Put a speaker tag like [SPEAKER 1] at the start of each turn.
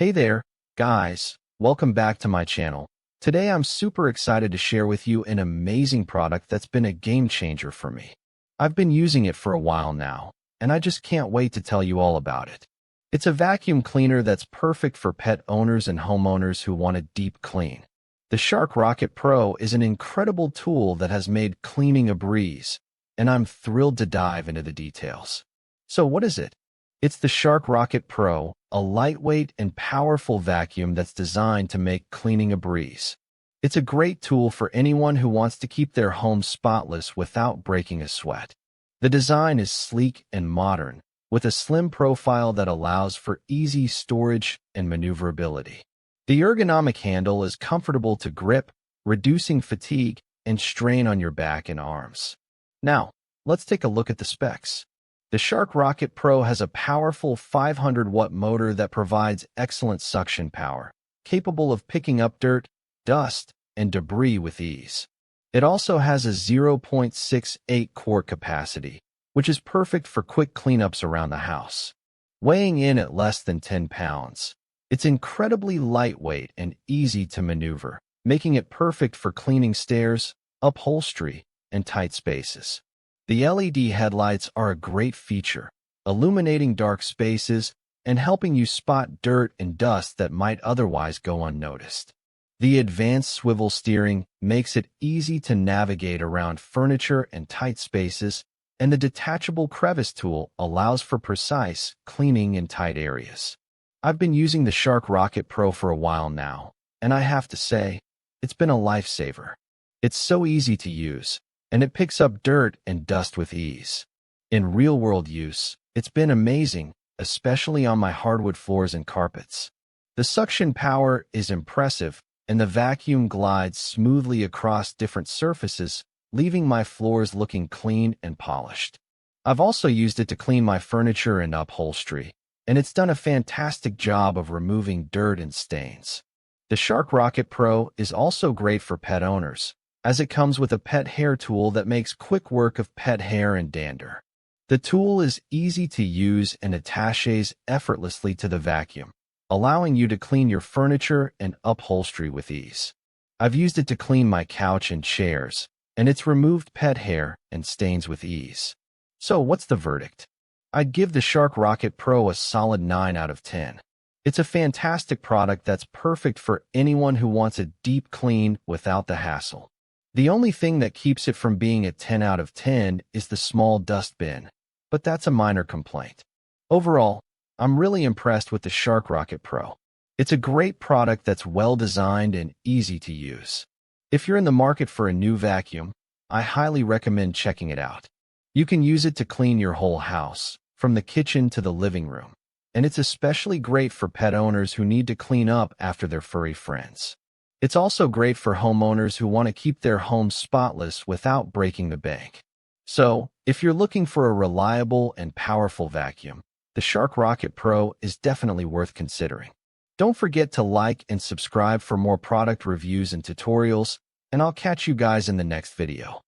[SPEAKER 1] Hey there, guys. Welcome back to my channel. Today I'm super excited to share with you an amazing product that's been a game changer for me. I've been using it for a while now, and I just can't wait to tell you all about it. It's a vacuum cleaner that's perfect for pet owners and homeowners who want a deep clean. The Shark Rocket Pro is an incredible tool that has made cleaning a breeze, and I'm thrilled to dive into the details. So what is it? It's the Shark Rocket Pro, a lightweight and powerful vacuum that's designed to make cleaning a breeze. It's a great tool for anyone who wants to keep their home spotless without breaking a sweat. The design is sleek and modern, with a slim profile that allows for easy storage and maneuverability. The ergonomic handle is comfortable to grip, reducing fatigue and strain on your back and arms. Now, let's take a look at the specs. The Shark Rocket Pro has a powerful 500-watt motor that provides excellent suction power, capable of picking up dirt, dust, and debris with ease. It also has a 0.68 quart capacity, which is perfect for quick cleanups around the house. Weighing in at less than 10 pounds, it's incredibly lightweight and easy to maneuver, making it perfect for cleaning stairs, upholstery, and tight spaces. The LED headlights are a great feature, illuminating dark spaces and helping you spot dirt and dust that might otherwise go unnoticed. The advanced swivel steering makes it easy to navigate around furniture and tight spaces, and the detachable crevice tool allows for precise cleaning in tight areas. I've been using the Shark Rocket Pro for a while now, and I have to say, it's been a lifesaver. It's so easy to use, and it picks up dirt and dust with ease. In real-world use, it's been amazing, especially on my hardwood floors and carpets. The suction power is impressive, and the vacuum glides smoothly across different surfaces, leaving my floors looking clean and polished. I've also used it to clean my furniture and upholstery, and it's done a fantastic job of removing dirt and stains. The Shark Rocket Pro is also great for pet owners, as it comes with a pet hair tool that makes quick work of pet hair and dander. The tool is easy to use and attaches effortlessly to the vacuum, allowing you to clean your furniture and upholstery with ease. I've used it to clean my couch and chairs, and it's removed pet hair and stains with ease. So what's the verdict? I'd give the Shark Rocket Pro a solid 9 out of 10. It's a fantastic product that's perfect for anyone who wants a deep clean without the hassle. The only thing that keeps it from being a 10 out of 10 is the small dust bin, but that's a minor complaint. Overall, I'm really impressed with the Shark Rocket Pro. It's a great product that's well designed and easy to use. If you're in the market for a new vacuum, I highly recommend checking it out. You can use it to clean your whole house, from the kitchen to the living room, and it's especially great for pet owners who need to clean up after their furry friends. It's also great for homeowners who want to keep their home spotless without breaking the bank. So, if you're looking for a reliable and powerful vacuum, the Shark Rocket Pro is definitely worth considering. Don't forget to like and subscribe for more product reviews and tutorials, and I'll catch you guys in the next video.